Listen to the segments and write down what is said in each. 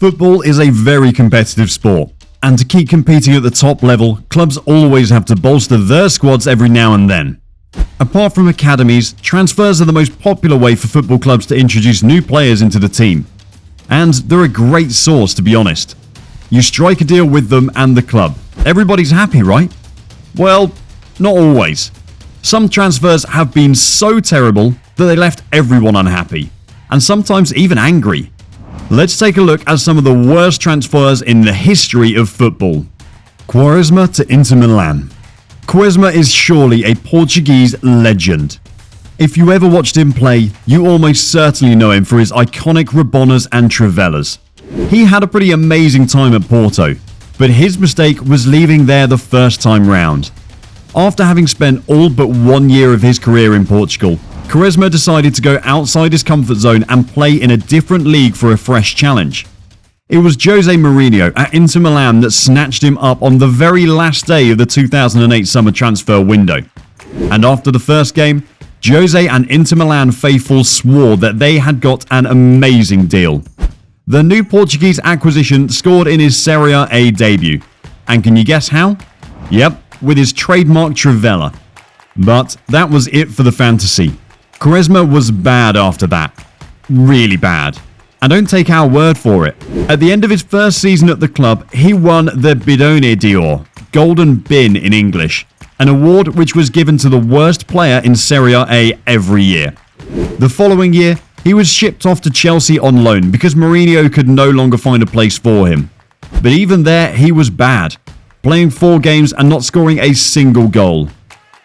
Football is a very competitive sport, and to keep competing at the top level, clubs always have to bolster their squads every now and then. Apart from academies, transfers are the most popular way for football clubs to introduce new players into the team. And they're a great source, to be honest. You strike a deal with them and the club. Everybody's happy, right? Well, not always. Some transfers have been so terrible that they left everyone unhappy, and sometimes even angry. Let's take a look at some of the worst transfers in the history of football. Quaresma to Inter Milan. Quaresma is surely a Portuguese legend. If you ever watched him play, you almost certainly know him for his iconic Rabonas and Trivelas. He had a pretty amazing time at Porto, but his mistake was leaving there the first time round. After having spent all but 1 year of his career in Portugal, Quaresma decided to go outside his comfort zone and play in a different league for a fresh challenge. It was Jose Mourinho at Inter Milan that snatched him up on the very last day of the 2008 summer transfer window. And after the first game, Jose and Inter Milan faithful swore that they had got an amazing deal. The new Portuguese acquisition scored in his Serie A debut. And can you guess how? Yep, with his trademark Trivela. But that was it for the fantasy. Quaresma was bad after that. Really bad. And don't take our word for it. At the end of his first season at the club, he won the Bidone d'Or, Golden Bin in English, an award which was given to the worst player in Serie A every year. The following year, he was shipped off to Chelsea on loan because Mourinho could no longer find a place for him. But even there, he was bad, playing 4 games and not scoring a single goal.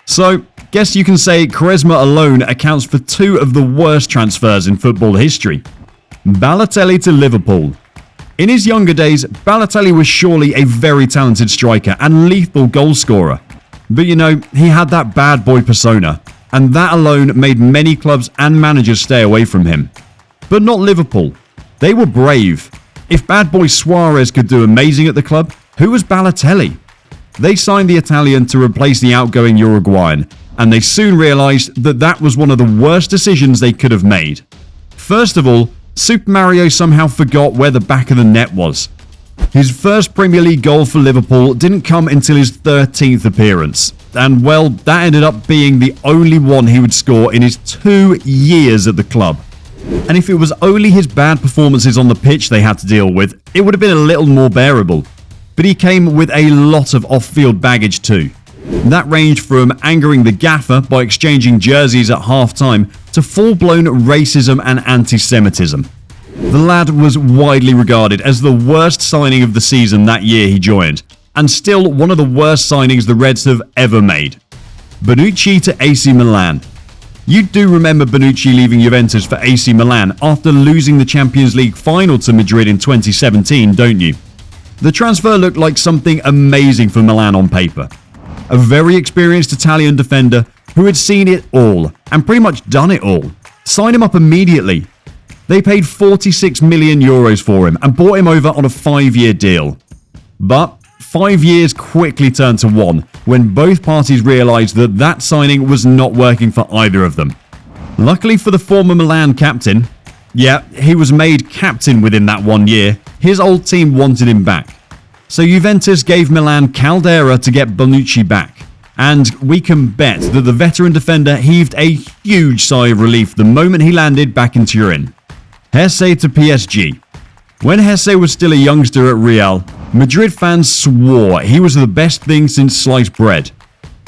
So, guess you can say Quaresma alone accounts for 2 of the worst transfers in football history. Balotelli to Liverpool. In his younger days, Balotelli was surely a very talented striker and lethal goal scorer. But you know, he had that bad boy persona, and that alone made many clubs and managers stay away from him. But not Liverpool. They were brave. If bad boy Suarez could do amazing at the club, who was Balotelli? They signed the Italian to replace the outgoing Uruguayan, and they soon realised that that was one of the worst decisions they could have made. First of all, Super Mario somehow forgot where the back of the net was. His first Premier League goal for Liverpool didn't come until his 13th appearance, and well, that ended up being the only one he would score in his 2 years at the club. And if it was only his bad performances on the pitch they had to deal with, it would have been a little more bearable. But he came with a lot of off-field baggage too. That ranged from angering the gaffer by exchanging jerseys at half-time to full-blown racism and anti-Semitism. The lad was widely regarded as the worst signing of the season that year he joined, and still one of the worst signings the Reds have ever made. Bonucci to AC Milan. You do remember Bonucci leaving Juventus for AC Milan after losing the Champions League final to Madrid in 2017, don't you? The transfer looked like something amazing for Milan on paper. A very experienced Italian defender who had seen it all and pretty much done it all. Sign him up immediately. They paid 46 million euros for him and bought him over on a 5-year deal. But 5 years quickly turned to 1 when both parties realised that that signing was not working for either of them. Luckily for the former Milan captain, yeah, he was made captain within that 1 year, his old team wanted him back. So Juventus gave Milan Caldera to get Bonucci back. And we can bet that the veteran defender heaved a huge sigh of relief the moment he landed back in Turin. Jesé to PSG. When Jesé was still a youngster at Real, Madrid fans swore he was the best thing since sliced bread.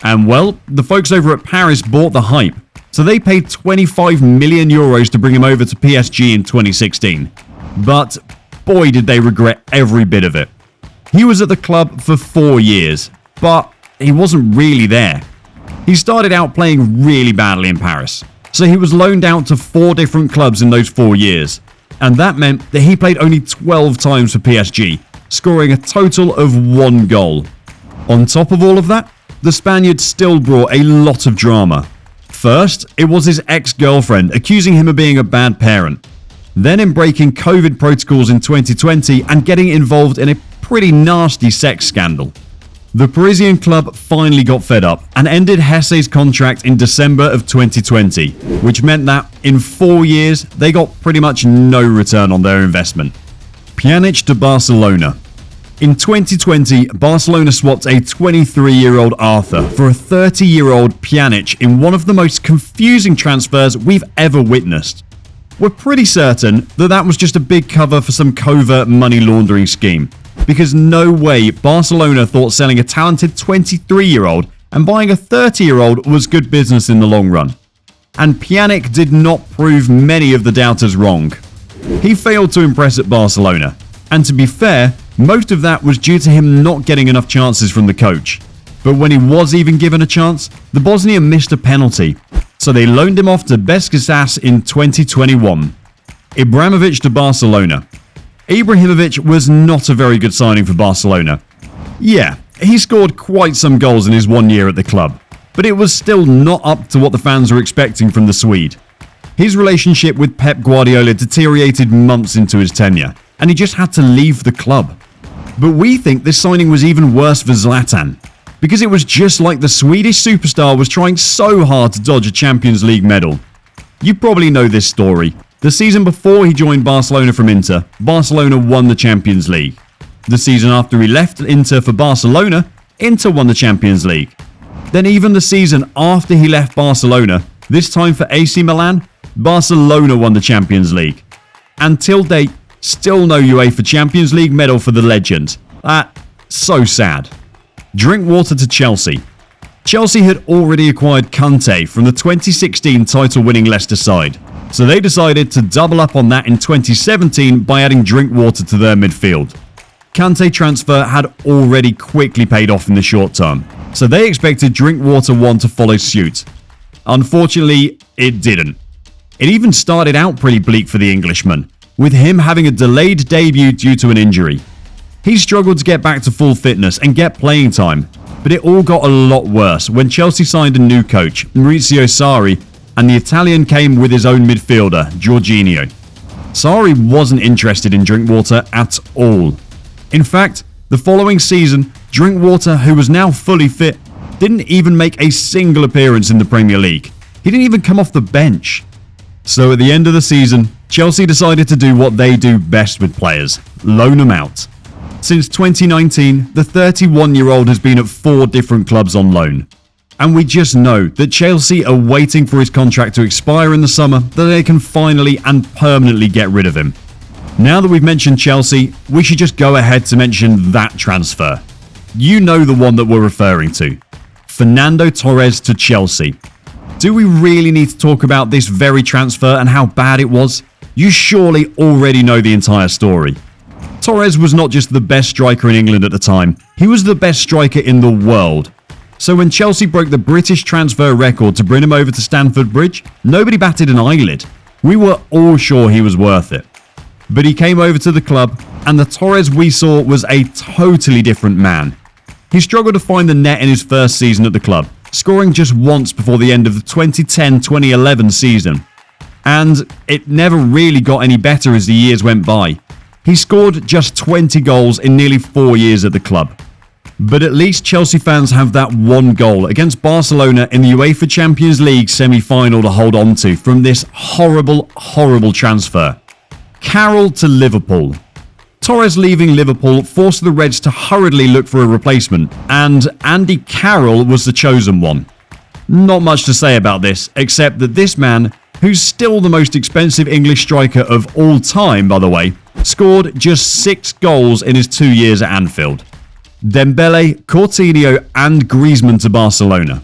And well, the folks over at Paris bought the hype, so they paid 25 million euros to bring him over to PSG in 2016. But boy did they regret every bit of it. He was at the club for 4 years, but he wasn't really there. He started out playing really badly in Paris, so he was loaned out to 4 different clubs in those 4 years, and that meant that he played only 12 times for PSG, scoring a total of 1 goal. On top of all of that, the Spaniard still brought a lot of drama. First, it was his ex-girlfriend accusing him of being a bad parent, then him breaking COVID protocols in 2020 and getting involved in a pretty nasty sex scandal. The Parisian club finally got fed up and ended Jesé's contract in December of 2020, which meant that in 4 years they got pretty much no return on their investment. Pjanic to Barcelona. In 2020, Barcelona swapped a 23-year-old Arthur for a 30-year-old Pjanic in one of the most confusing transfers we've ever witnessed. We're pretty certain that that was just a big cover for some covert money laundering scheme, because no way Barcelona thought selling a talented 23-year-old and buying a 30-year-old was good business in the long run. And Pjanic did not prove many of the doubters wrong. He failed to impress at Barcelona, and to be fair, most of that was due to him not getting enough chances from the coach. But when he was even given a chance, the Bosnian missed a penalty, so they loaned him off to Besiktas in 2021. Ibrahimovic to Barcelona. Ibrahimovic was not a very good signing for Barcelona. Yeah, he scored quite some goals in his 1 year at the club, but it was still not up to what the fans were expecting from the Swede. His relationship with Pep Guardiola deteriorated months into his tenure, and he just had to leave the club. But we think this signing was even worse for Zlatan, because it was just like the Swedish superstar was trying so hard to dodge a Champions League medal. You probably know this story. The season before he joined Barcelona from Inter, Barcelona won the Champions League. The season after he left Inter for Barcelona, Inter won the Champions League. Then even the season after he left Barcelona, this time for AC Milan, Barcelona won the Champions League. And till date, still no UEFA Champions League medal for the legend. So sad. Drinkwater to Chelsea. Chelsea had already acquired Kante from the 2016 title-winning Leicester side, so they decided to double up on that in 2017 by adding Drinkwater to their midfield. Kante transfer had already quickly paid off in the short term, so they expected Drinkwater 1 to follow suit. Unfortunately, it didn't. It even started out pretty bleak for the Englishman, with him having a delayed debut due to an injury. He struggled to get back to full fitness and get playing time, but it all got a lot worse when Chelsea signed a new coach, Maurizio Sarri, and the Italian came with his own midfielder, Jorginho. Sarri wasn't interested in Drinkwater at all. In fact, the following season, Drinkwater, who was now fully fit, didn't even make a single appearance in the Premier League. He didn't even come off the bench. So at the end of the season, Chelsea decided to do what they do best with players, loan them out. Since 2019, the 31-year-old has been at 4 different clubs on loan. And we just know that Chelsea are waiting for his contract to expire in the summer that they can finally and permanently get rid of him. Now that we've mentioned Chelsea, we should just go ahead to mention that transfer. You know the one that we're referring to. Fernando Torres to Chelsea. Do we really need to talk about this very transfer and how bad it was? You surely already know the entire story. Torres was not just the best striker in England at the time, he was the best striker in the world. So when Chelsea broke the British transfer record to bring him over to Stamford Bridge, nobody batted an eyelid. We were all sure he was worth it. But he came over to the club, and the Torres we saw was a totally different man. He struggled to find the net in his first season at the club, scoring just once before the end of the 2010-2011 season. And it never really got any better as the years went by. He scored just 20 goals in nearly 4 years at the club. But at least Chelsea fans have that one goal against Barcelona in the UEFA Champions League semi-final to hold on to from this horrible, horrible transfer. Carroll to Liverpool. Torres leaving Liverpool forced the Reds to hurriedly look for a replacement, and Andy Carroll was the chosen one. Not much to say about this, except that this man, who's still the most expensive English striker of all time by the way, scored just 6 goals in his 2 years at Anfield. Dembele, Coutinho and Griezmann to Barcelona.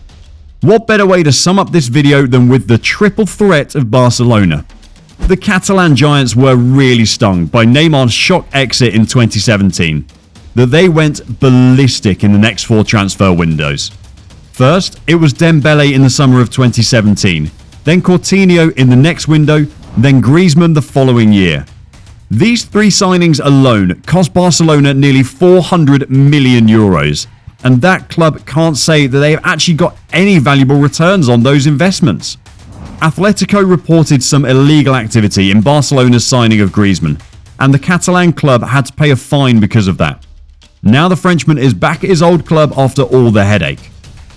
What better way to sum up this video than with the triple threat of Barcelona? The Catalan giants were really stung by Neymar's shock exit in 2017, that they went ballistic in the next 4 transfer windows. First, it was Dembele in the summer of 2017, then Coutinho in the next window, then Griezmann the following year. These 3 signings alone cost Barcelona nearly 400 million euros, and that club can't say that they've actually got any valuable returns on those investments. Atletico reported some illegal activity in Barcelona's signing of Griezmann, and the Catalan club had to pay a fine because of that. Now the Frenchman is back at his old club after all the headache.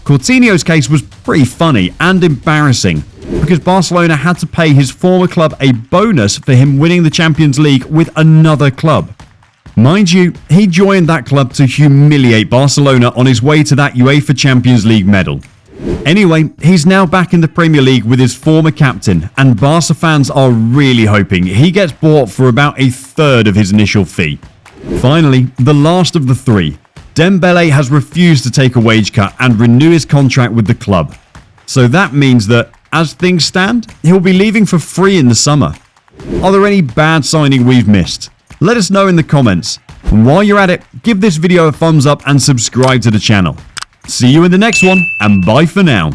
Coutinho's case was pretty funny and embarrassing because Barcelona had to pay his former club a bonus for him winning the Champions League with another club. Mind you, he joined that club to humiliate Barcelona on his way to that UEFA Champions League medal. Anyway, he's now back in the Premier League with his former captain, and Barca fans are really hoping he gets bought for about a third of his initial fee. Finally, the last of the three. Dembele has refused to take a wage cut and renew his contract with the club. So that means that, as things stand, he'll be leaving for free in the summer. Are there any bad signing we've missed? Let us know in the comments. And while you're at it, give this video a thumbs up and subscribe to the channel. See you in the next one, and bye for now.